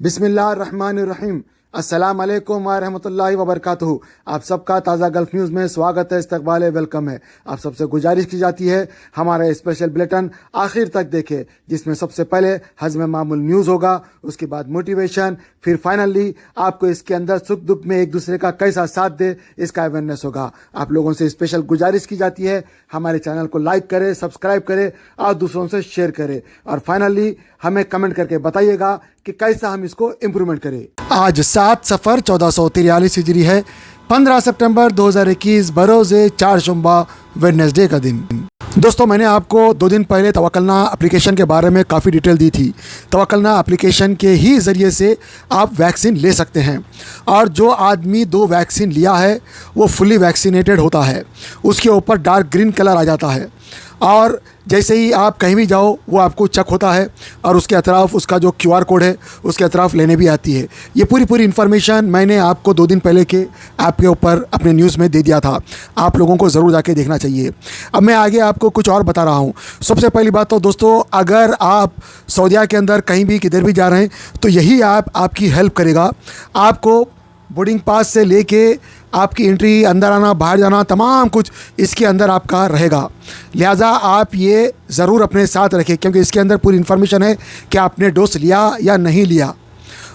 बिस्मिल्लाहिर्रहमानिर्रहीम। अस्सलाम वालेकुम व रहमतुल्लाहि व बरकातुहू। आप सबका ताज़ा गल्फ न्यूज़ में स्वागत है, इस्तकबाल वेलकम है। आप सबसे गुजारिश की जाती है हमारा स्पेशल बुलेटिन आखिर तक देखें, जिसमें सबसे पहले हज़्म मामूल न्यूज़ होगा, उसके बाद मोटिवेशन, फिर फाइनली आपको इसके अंदर सुख दुख में एक दूसरे का कैसा साथ दे इसका अवेयरनेस होगा। आप लोगों से स्पेशल गुजारिश की जाती है हमारे चैनल को लाइक करें, सब्सक्राइब करें और दूसरों से शेयर करें, और फाइनली हमें कमेंट करके बताइएगा कि कैसा हम इसको इम्प्रूवमेंट करें। आज 7 सफ़र 1443 हिजरी है, 15 सितंबर 2021 बरोज़े चारशंबा वेडनेसडे का दिन। दोस्तों, मैंने आपको 2 दिन पहले तवक्कलना एप्लीकेशन के बारे में काफ़ी डिटेल दी थी। तवक्कलना एप्लीकेशन के ही ज़रिए से आप वैक्सीन ले सकते हैं, और जो आदमी 2 वैक्सीन लिया है वो फुली वैक्सीनेटेड होता है। उसके ऊपर डार्क ग्रीन कलर आ जाता है, और जैसे ही आप कहीं भी जाओ वो आपको चेक होता है, और उसके अतराफ़ उसका जो QR कोड है उसके अतराफ़ लेने भी आती है। ये पूरी इन्फॉर्मेशन मैंने आपको 2 दिन पहले के ऐप के ऊपर अपने न्यूज़ में दे दिया था। आप लोगों को ज़रूर जाके देखना चाहिए। अब मैं आगे आपको कुछ और बता रहा हूँ। सबसे पहली बात तो दोस्तों, अगर आप सऊदीया के अंदर कहीं भी किधर भी जा रहे हैं तो यही ऐप आपकी हेल्प करेगा। आपको बोर्डिंग पास से लेके आपकी एंट्री, अंदर आना, बाहर जाना, तमाम कुछ इसके अंदर आपका रहेगा। लिहाजा आप ये ज़रूर अपने साथ रखें, क्योंकि इसके अंदर पूरी इन्फॉर्मेशन है कि आपने डोज लिया या नहीं लिया।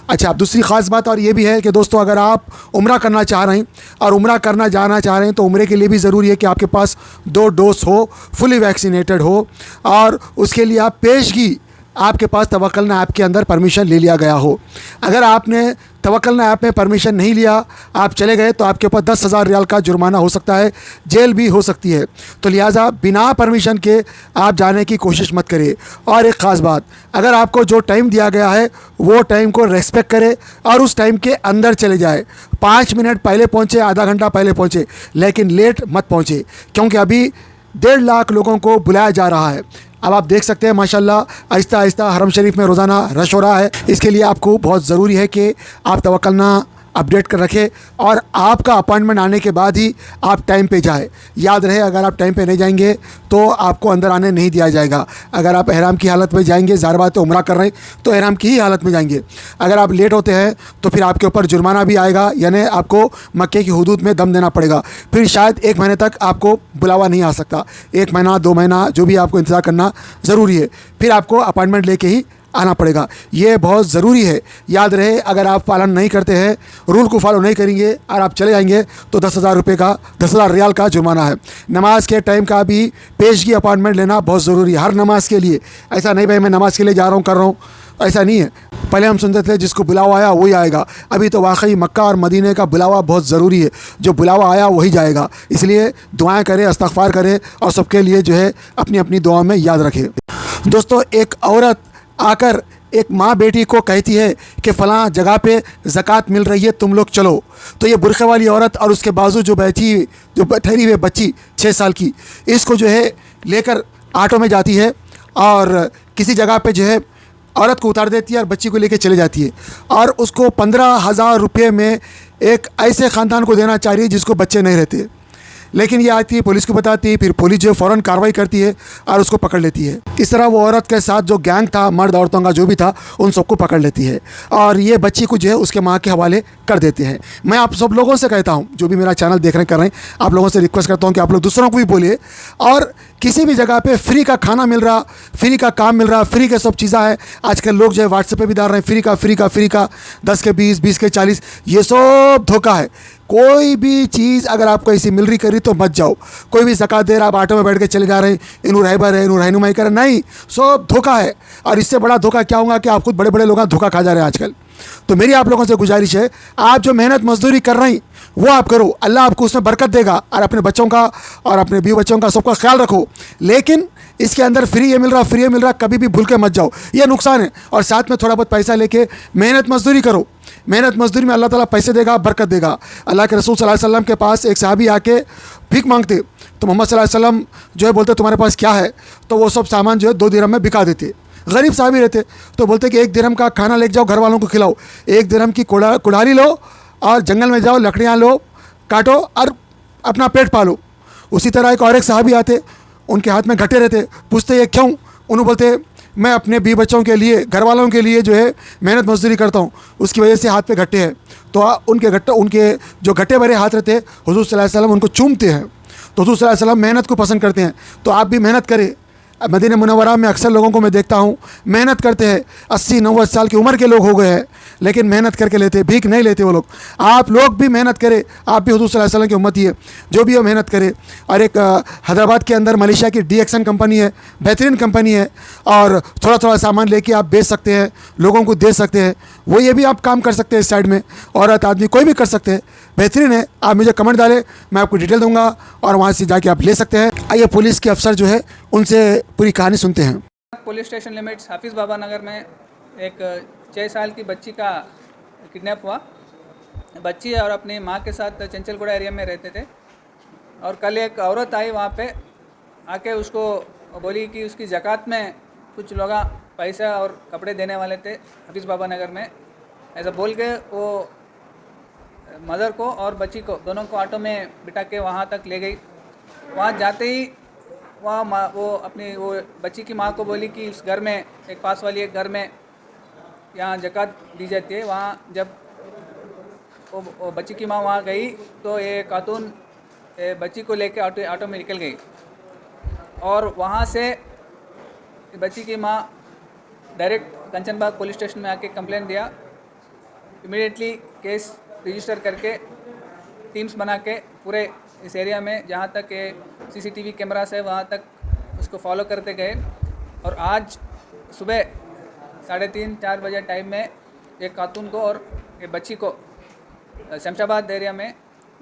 अच्छा, दूसरी ख़ास बात और ये भी है कि दोस्तों, अगर आप उम्रा करना चाह रहे हैं और उम्रा करना जाना चाह रहे हैं तो उम्रे के लिए भी ज़रूरी है कि आपके पास 2 डोज हो, फुली वैक्सीनेटेड हो, और उसके लिए आप पेशगी आपके पास तवक्कलना ऐप के अंदर परमिशन ले लिया गया हो। अगर आपने तवक्कलना ऐप में परमिशन नहीं लिया, आप चले गए, तो आपके ऊपर 10,000 रियाल का जुर्माना हो सकता है, जेल भी हो सकती है। तो लिहाजा बिना परमिशन के आप जाने की कोशिश मत करिए। और एक ख़ास बात, अगर आपको जो टाइम दिया गया है वो टाइम को रेस्पेक्ट करें और उस टाइम के अंदर चले जाए। 5 मिनट पहले पहुँचे, आधा घंटा पहले पहुँचे, लेकिन लेट मत पहुँचे, क्योंकि अभी 1.5 लाख लोगों को बुलाया जा रहा है। अब आप देख सकते हैं माशाल्लाह, आहिस्ता आहिस्ता हरम शरीफ में रोज़ाना रश हो रहा है। इसके लिए आपको बहुत ज़रूरी है कि आप तवक्कलना अपडेट कर रखें, और आपका अपॉइंटमेंट आने के बाद ही आप टाइम पे जाए। याद रहे, अगर आप टाइम पे नहीं जाएंगे तो आपको अंदर आने नहीं दिया जाएगा। अगर आप एहराम की हालत में जाएंगे, ज़ाहिर बात है उम्रा कर रहे हैं तो एहराम की ही हालत में जाएंगे। अगर आप लेट होते हैं तो फिर आपके ऊपर जुर्माना भी आएगा, यानी आपको मक्के की हुदूद में दम देना पड़ेगा। फिर शायद 1 महीने तक आपको बुलावा नहीं आ सकता। 1 महीना, 2 महीना, जो भी आपको इंतज़ार करना ज़रूरी है। फिर आपको अपॉइंटमेंट लेके ही आना पड़ेगा। ये बहुत ज़रूरी है। याद रहे, अगर आप पालन नहीं करते हैं, रूल को फॉलो नहीं करेंगे और आप चले जाएंगे तो 10,000 रुपये का, 10,000 रियाल का जुर्माना है। नमाज के टाइम का भी पेशगी अपॉइंटमेंट लेना बहुत ज़रूरी है, हर नमाज के लिए। ऐसा नहीं भाई मैं नमाज के लिए जा रहा हूँ, कर रहा हूँ, ऐसा नहीं है। पहले हम सुनते थे जिसको बुलावा आया वही आएगा। अभी तो वाकई मक्का और मदीने का बुलावा बहुत ज़रूरी है। जो बुलावा आया वही जाएगा। इसलिए दुआएं करें, इस्तग़फ़ार करें, और सबके लिए जो है अपनी अपनी दुआ में याद रखें। दोस्तों, एक औरत आकर एक माँ बेटी को कहती है कि फ़लाँ जगह पे ज़कात मिल रही है, तुम लोग चलो। तो ये बुरखे वाली औरत और उसके बाजू जो ठहरी हुई बच्ची 6 साल की, इसको जो है लेकर ऑटो में जाती है और किसी जगह पे जो है औरत को उतार देती है और बच्ची को लेकर चले जाती है, और उसको 15,000 रुपये में एक ऐसे ख़ानदान को देना चाह रही है जिसको बच्चे नहीं रहते। लेकिन ये आती है, पुलिस को बताती है, फिर पुलिस जो फ़ौरन कार्रवाई करती है और उसको पकड़ लेती है। इस तरह वो औरत के साथ जो गैंग था, मर्द औरतों का जो भी था, उन सबको पकड़ लेती है, और ये बच्ची को जो है उसके माँ के हवाले कर देते हैं। मैं आप सब लोगों से कहता हूँ, जो भी मेरा चैनल देख रहे कर रहे हैं, आप लोगों से रिक्वेस्ट करता हूँ कि आप लोग दूसरों को भी बोलिए। और किसी भी जगह पे फ्री का खाना मिल रहा, फ्री का काम मिल रहा, फ्री के सब चीज़ें हैं। आजकल लोग जो है व्हाट्सएप पे भी डाल रहे हैं फ्री का 10 के 20, 20 के 40। ये सब धोखा है। कोई भी चीज़ अगर आपको ऐसी मिल रही करी तो मत जाओ। कोई भी ज़कात दे रहा, आप ऑटो में बैठ के चले जा रहे हैं, इनू रहबर है, इनू रहनुमाई कर रहे, नहीं, सब धोखा है। और इससे बड़ा धोखा क्या होगा कि आप खुद बड़े बड़े लोग धोखा खा जा रहे हैं आजकल। तो मेरी आप लोगों से गुजारिश है, आप जो मेहनत मजदूरी कर रहे हैं वो आप करो, अल्लाह आपको उसमें बरकत देगा, और अपने बच्चों का और अपने बीवी बच्चों का सबका ख्याल रखो। लेकिन इसके अंदर फ्री ये मिल रहा, कभी भी भूल के मत जाओ, ये नुकसान है। और साथ में थोड़ा बहुत पैसा लेके मेहनत मजदूरी करो। मेहनत मजदूरी में अल्लाह ताला पैसे देगा, बरकत देगा। अल्लाह के रसूल सल्लल्लाहु अलैहि वसल्लम के पास एक सहाबी आके भीख मांगते, तो मोहम्मद सल्लल्लाहु अलैहि वसल्लम जो है बोलते तुम्हारे पास क्या है, तो वो सब सामान जो है 2 दिरहम में बिका देते। गरीब साहबी रहते, तो बोलते कि 1 दिरहम का खाना लेके जाओ, घर वालों को खिलाओ। 1 दिरहम की कुल्हाड़ी लो और जंगल में जाओ, लकड़ियाँ लो, काटो और अपना पेट पालो। उसी तरह एक और एक साहबी आते, उनके हाथ में घटे रहते, पूछते ये क्यों? उन्होंने बोलते मैं अपने बी बच्चों के लिए, घर वालों के लिए जो है मेहनत मजदूरी करता हूँ, उसकी वजह से हाथ पे घट्टे हैं। तो उनके जो घट्टे भरे हाथ रहते हैं, हुजूर सल्लल्लाहु अलैहि वसल्लम उनको चूमते हैं। तो हुजूर सल्लल्लाहु अलैहि वसल्लम मेहनत को पसंद करते हैं। तो आप भी मेहनत करें। मदीना मुनव्वरा में अक्सर लोगों को मैं देखता हूँ मेहनत करते हैं, 80-90 साल की उम्र के लोग हो गए हैं, लेकिन मेहनत करके लेते, भीख नहीं लेते वो लोग। आप लोग भी मेहनत करें, आप भी हुजूर सल्लल्लाहु अलैहि वसल्लम की उम्मती है, जो भी हो मेहनत करे। और एक हैदराबाद के अंदर मलेशिया की DXN कंपनी है, बेहतरीन कंपनी है, और थोड़ा थोड़ा सामान लेके आप बेच सकते हैं, लोगों को दे सकते हैं। वो ये भी आप काम कर सकते हैं इस साइड में, औरत आदमी कोई भी कर सकते हैं, बेहतरीन है। आप मुझे कमेंट डालें, मैं आपको डिटेल दूंगा और वहाँ से जाके आप ले सकते हैं। आइए पुलिस के अफसर जो है उनसे पूरी कहानी सुनते हैं। पुलिस स्टेशन लिमिट्स हाफिज़ बाबा नगर में एक 6 साल की बच्ची का किडनैप हुआ। बच्ची और अपनी माँ के साथ चंचलगुड़ा एरिया में रहते थे, और कल एक औरत आई वहाँ पे आके उसको बोली कि उसकी ज़कात में कुछ लोग पैसा और कपड़े देने वाले थे हाफिज़ बाबा नगर में। ऐसा बोल के वो मदर को और बच्ची को दोनों को ऑटो में बिठा के वहाँ तक ले गई। वहाँ जाते ही वो अपनी वो बच्ची की माँ को बोली कि उस घर में, एक पास वाली एक घर में यहाँ ज़कात दी जाती है। वहाँ जब वो बच्ची की माँ वहाँ गई तो ये खातून बच्ची को लेके ऑटो में निकल गई, और वहाँ से बच्ची की माँ डायरेक्ट कंचनबाग पुलिस स्टेशन में आके कंप्लेंट दिया। इमीडिएटली केस रजिस्टर करके टीम्स बना के पूरे इस एरिया में जहाँ तक ये CCTV कैमरास है वहाँ तक उसको फॉलो करते गए। और आज सुबह 3:30-4 बजे टाइम में एक खातून को और एक बच्ची को शमशाबाद एरिया में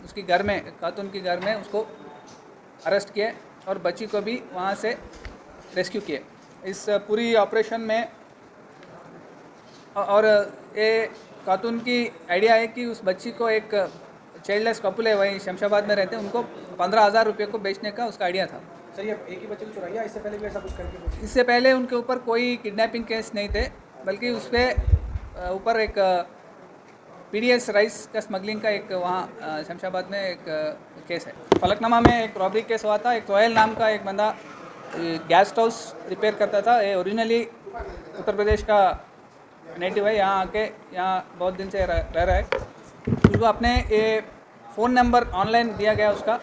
उसकी घर में, खातून की घर में उसको अरेस्ट किए और बच्ची को भी वहाँ से रेस्क्यू किए। इस पूरी ऑपरेशन में और ये खातून की आइडिया है कि उस बच्ची को एक चाइल्डलेस कपल है वहीं शमशाबाद में रहते हैं, उनको 15,000 रुपये को बेचने का उसका आइडिया था। सर, ये एक ही बच्चे को चुराया, इससे पहले भी ऐसा कुछ करके? इससे पहले उनके ऊपर कोई किडनैपिंग केस नहीं थे, बल्कि उस पर ऊपर एक PDS राइस का स्मगलिंग का एक वहाँ शमशाबाद में एक केस है। फलकनामा में एक रॉबरी केस हुआ था। एक सोहेल नाम का एक बंदा गैस हाउस रिपेयर करता था। ये ओरिजिनली उत्तर प्रदेश का नेटिव है, यहाँ आके यहाँ बहुत दिन से रह रहा है। उसको अपने ये फ़ोन नंबर ऑनलाइन दिया गया उसका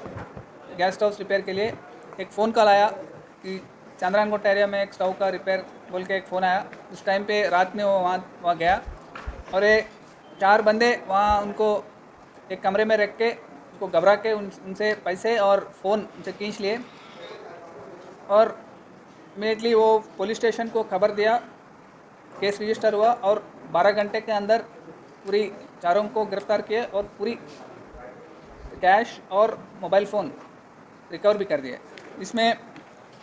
गैस हाउस रिपेयर के लिए। एक फ़ोन कॉल आया कि चांद्रानकोट एरिया में एक स्टोव का रिपेयर बोल के एक फ़ोन आया। उस टाइम पे रात में वो वहाँ गया, और ये 4 बंदे वहाँ उनको एक कमरे में रख के उनको घबरा के उनसे पैसे और फ़ोन उनसे खींच लिए, और इमीडिएटली वो पुलिस स्टेशन को खबर दिया। केस रजिस्टर हुआ और 12 घंटे के अंदर पूरी चारों को गिरफ्तार किए और पूरी कैश और मोबाइल फ़ोन रिकवर भी कर दिए। इसमें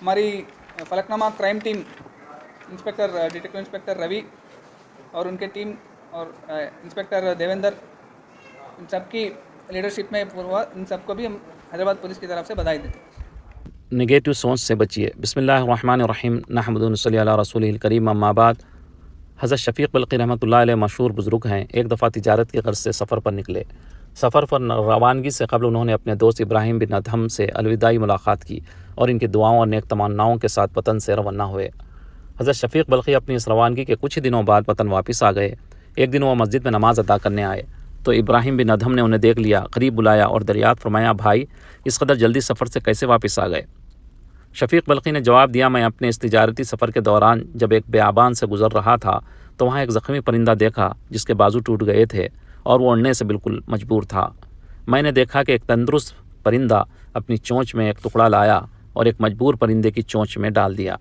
हमारी Falaknuma crime team detective inspector Ravi और उनके टीम और इंस्पेक्टर देवेंद्र, इन सबकी लीडरशिप में हुआ। इन सबको भी हम हैदराबाद पुलिस की तरफ से बधाई देते हैं। नेगेटिव सोच से बचिए। बिस्मिल्लाहिर्रहमानिर्रहीम, नहमदुन सल्ली अला रसूलिल करीम, अम्मा बाद। हज़रत शफ़ीक़ बल्क़ी रहमतुल्लाह अलैह मशहूर बुज़ुर्ग हैं। एक दफ़ा तिजारत की गर्ज़ से सफ़र पर निकले। सफ़र पर रवानगी से कबल उन्होंने अपने दोस्त इब्राहिम बिन अदहम से अलविदाई मुलाकात की और इनकी दुआओं और नेक तमन्नाओं के साथ वतन से रवाना हुए। हज़रत शफ़ीक़ बल्क़ी अपनी इस रवानगी के कुछ ही दिनों बाद वतन वापस आ गए। एक दिन वो मस्जिद में नमाज़ अदा करने आए तो इब्राहिम बिन अदहम ने उन्हें देख लिया, करीब बुलाया और दरियात फरमाया, भाई इस कदर जल्दी सफ़र से कैसे वापस आ गए? शफ़ीक़ बल्क़ी ने जवाब दिया, मैं अपने इस तिजारती सफ़र के दौरान जब एक बेआबान से गुज़र रहा था तो वहाँ एक ज़ख्मी परिंदा देखा जिसके बाजू टूट गए थे और वो उड़ने से बिल्कुल मजबूर था। मैंने देखा कि एक तंदुरुस्त परिंदा अपनी चोंच में एक टुकड़ा लाया और एक मजबूर परिंदे की चोंच में डाल दिया।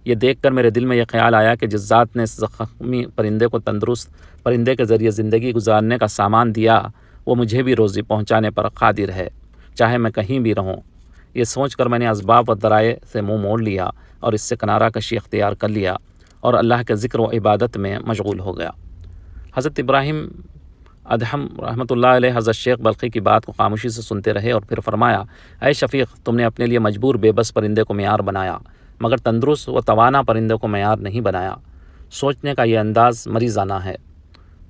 ये देखकर मेरे दिल में यह ख्याल आया कि जिस ज़ात ने इस ज़ख्मी परिंदे को तंदुरुस्त परिंदे के ज़रिए ज़िंदगी गुजारने का सामान दिया, वो मुझे भी रोज़ी पहुँचाने पर क़ादिर है, चाहे मैं कहीं भी रहूँ। ये सोचकर मैंने असबाब व दराए से मुँह मोड़ लिया और इससे किनारा कशी इख्तियार कर लिया और अल्लाह के ज़िक्र व इबादत में मशगूल हो गया। हज़रत इब्राहिम अदहम रहमतुल्लाह अलैह हज़रत शेख बल्क़ी की बात को खामोशी से सुनते रहे और फिर फरमाया, ऐ शफ़ीक़, तुमने अपने लिए मजबूर बेबस परिंदे को मेयार बनाया, मगर तंदुरुस्त व तवाना परिंदे को मेयार नहीं बनाया। सोचने का यह अंदाज़ मरीज़ाना है।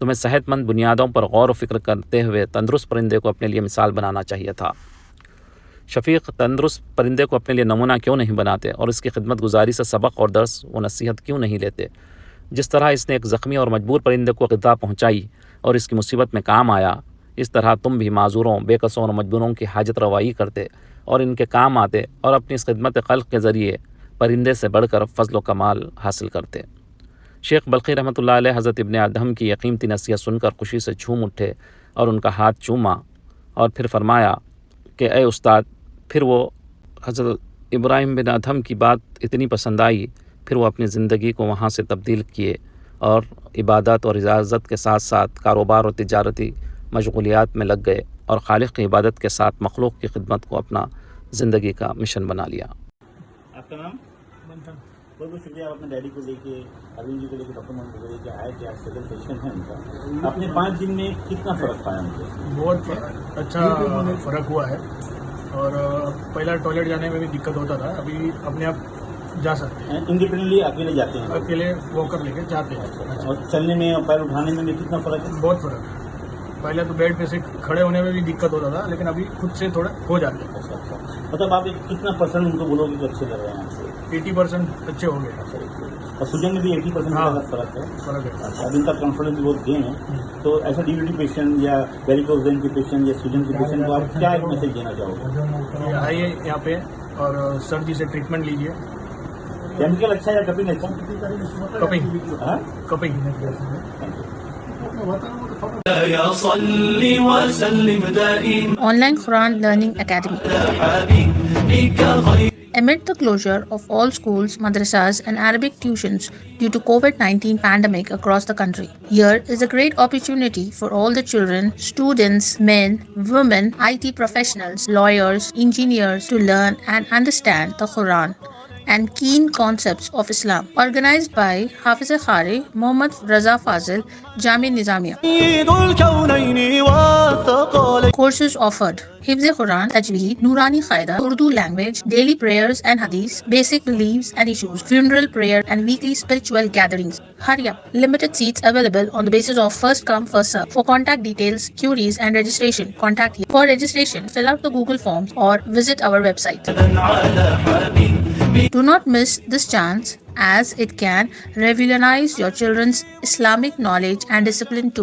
तुम्हें सेहतमंद बुनियादों पर गौर व फिक्र करते हुए तंदुरुस्त परिंदे को अपने लिए मिसाल बनाना चाहिए था। शफ़ीक तंदुरुस्त परिंदे को अपने लिए नमूना क्यों नहीं बनाते और इसकी खिदमत गुजारी से सबक और दर्स व नसीहत क्यों नहीं लेते? जिस तरह इसने एक ज़ख्मी और मजबूर परिंदे को ग़िज़ा पहुँचाई और इसकी मुसीबत में काम आया, इस तरह तुम भी माजूरों, बेकसों और मजबूरों की हाजत रवाई करते और इनके काम आते और अपनी इस खिदमत खल्क़ के ज़रिए परिंदे से बढ़कर फ़ज़ल व कमाल हासिल करते। शेख बल्खी रहमतुल्लाह अलैह हज़रत इब्न अदहम की ये कीमती नसीहत सुनकर खुशी से झूम उठे और उनका हाथ चूमा और फिर फरमाया कि ए उस्ताद। फिर वो हज़रत इब्राहिम बिन अदहम की बात इतनी पसंद आई, फिर वो अपनी ज़िंदगी को वहाँ से तब्दील किए और इबादत और इजाज़त के साथ साथ कारोबार और तिजारती मशगूलियात में लग गए और खालिक की इबादत के साथ मखलूक की खिदमत को अपना ज़िंदगी का मिशन बना लिया। आपका नाम? बहुत बहुत शुक्रिया। आप अपने डैडी को लेके, अरविंद जी को लेके, डॉक्टर मोहम्मद को लेके आए कि आज सेकंड सेशन है उनका। आपने 5 दिन में कितना फ़र्क पाया उनसे? बहुत अच्छा फ़र्क हुआ है और पहला टॉयलेट जाने में भी दिक्कत होता था, अभी अपने आप जा सकते हैं, इंडिपेंडेंटली अकेले जाते हैं? अकेले वॉकर लेके जाते हैं। अच्छा। और चलने में और पैर उठाने में भी कितना फ़र्क है? बहुत फ़र्क है। पहले तो बेड पे से खड़े होने में भी दिक्कत होता था, लेकिन अभी खुद से थोड़ा हो जाते हैं। अच्छा। मतलब आप कितना % उनको बोलोगे कि अच्छे लग रहे हैं आपसे? 80% अच्छे हो गए। और सूजन में भी 80% हाँ, फ़र्क है? फ़र्क है। अच्छा। अब इनका कॉन्फिडेंस बहुत गेन है, तो ऐसा डीवीटी पेशेंट या वेरिकोज वेन के पेशेंट या सूजन के पेशेंट को आप क्या एक मैसेज देना चाहोगे? आइए यहाँ पे और सर जी से ट्रीटमेंट लीजिए। केमिकल अच्छा या कपिंग अच्छा? कपिंग। हाँ? Cupping. Online Quran Learning Academy. Amid the closure of all schools, madrasas and Arabic tuitions due to COVID-19 pandemic across the country, here is a great opportunity for all the children, students, men, women, IT professionals, lawyers, engineers to learn and understand the Quran and keen concepts of Islam. Organized by Hafiz Khari, Muhammad Raza Fazil, Jami Nizamiya. Courses offered: Hifz Quran, Tajweed, Nurani Qaida, Urdu language, daily prayers and hadith, basic beliefs and issues, funeral prayer and weekly spiritual gatherings. Hurry up! Limited seats available on the basis of first come first serve. For contact details, queries and registration, contact here. For registration, fill out the Google forms or visit our website. Do not miss this chance, as it can revolutionize your children's Islamic knowledge and discipline too.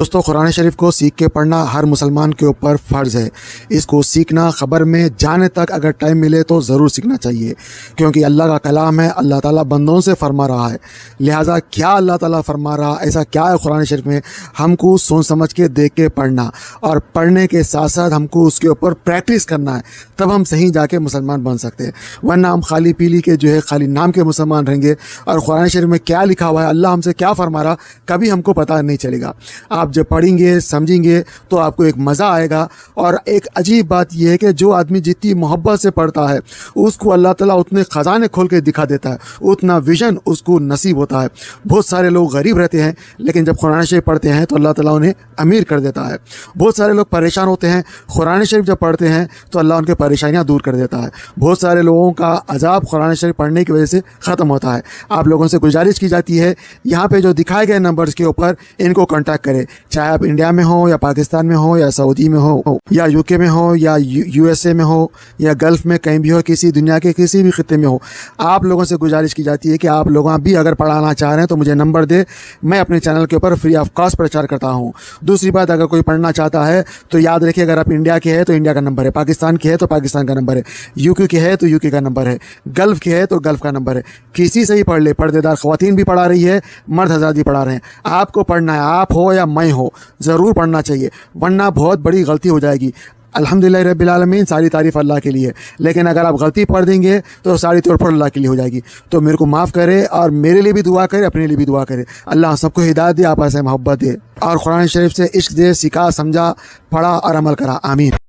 दोस्तों, कुरान शरीफ को सीख के पढ़ना हर मुसलमान के ऊपर फ़र्ज़ है। इसको सीखना, ख़बर में जाने तक अगर टाइम मिले तो ज़रूर सीखना चाहिए, क्योंकि अल्लाह का कलाम है। अल्लाह ताला बंदों से फरमा रहा है, लिहाजा क्या अल्लाह ताला फरमा रहा, ऐसा क्या है कुरान शरीफ में, हमको सोच समझ के देख के पढ़ना और पढ़ने के साथ साथ हमको उसके ऊपर प्रैक्टिस करना है, तब हम सही जाके मुसलमान बन सकते हैं। वरना हम खाली पीली के जो है खाली नाम के मुसलमान रहेंगे और कुरान शरीफ में क्या लिखा हुआ है, अल्लाह हमसे क्या फरमा रहा, कभी हमको पता नहीं चलेगा। आप जब पढ़ेंगे समझेंगे तो आपको एक मज़ा आएगा। और एक अजीब बात यह है कि जो आदमी जितनी मोहब्बत से पढ़ता है उसको अल्लाह ताला उतने ख़जाने खोल के दिखा देता है, उतना विजन उसको नसीब होता है। बहुत सारे लोग गरीब रहते हैं, लेकिन जब कुरान शरीफ पढ़ते हैं तो अल्लाह ताला उन्हें अमीर कर देता है। बहुत सारे लोग परेशान होते हैं, कुरान शरीफ जब पढ़ते हैं तो अल्लाह उनके परेशानियाँ दूर कर देता है। बहुत सारे लोगों का अजाब कुरान शरीफ पढ़ने की वजह से ख़त्म होता है। आप लोगों से गुजारिश की जाती है, यहाँ पे जो दिखाए गए नंबर्स के ऊपर इनको कांटेक्ट करें, चाहे आप इंडिया में हो या पाकिस्तान में हो या सऊदी में हो या यूके में हो या यूएसए में हो या गल्फ़ में कहीं भी हो, किसी दुनिया के किसी भी खित्ते में हो। आप लोगों से गुजारिश की जाती है कि आप लोग भी अगर पढ़ाना चाह रहे हैं तो मुझे नंबर दे, मैं अपने चैनल के ऊपर फ्री ऑफ कॉस्ट प्रचार करता हूँ। दूसरी बात, अगर कोई पढ़ना चाहता है तो याद रखिए, अगर आप इंडिया के हैं तो इंडिया का नंबर है, पाकिस्तान के है तो पाकिस्तान का नंबर है, यूके के है तो यूके का नंबर है, गल्फ़ के है तो गल्फ़ का नंबर है। किसी से ही पढ़ ले, पर्देदार ख़वातीन भी पढ़ा रही है, मर्द हज़रात भी पढ़ा रहे हैं। आपको पढ़ना है, आप हो या मैं हो, ज़रूर पढ़ना चाहिए, वरना बहुत बड़ी गलती हो जाएगी। अल्हम्दुलिल्लाह रब्बिल आलमीन, सारी तारीफ़ अल्लाह के लिए। लेकिन अगर आप गलती पढ़ देंगे तो सारी तोड़फोड़ अल्लाह के लिए हो जाएगी। तो मेरे को माफ़ करे और मेरे लिए भी दुआ करे, अपने लिए भी दुआ करे। अल्लाह सबको हिदायत दे, आपस में मोहब्बत दे और कुरान शरीफ से इश्क दे, सिखा, समझा, पढ़ा और अमल करा। आमीन।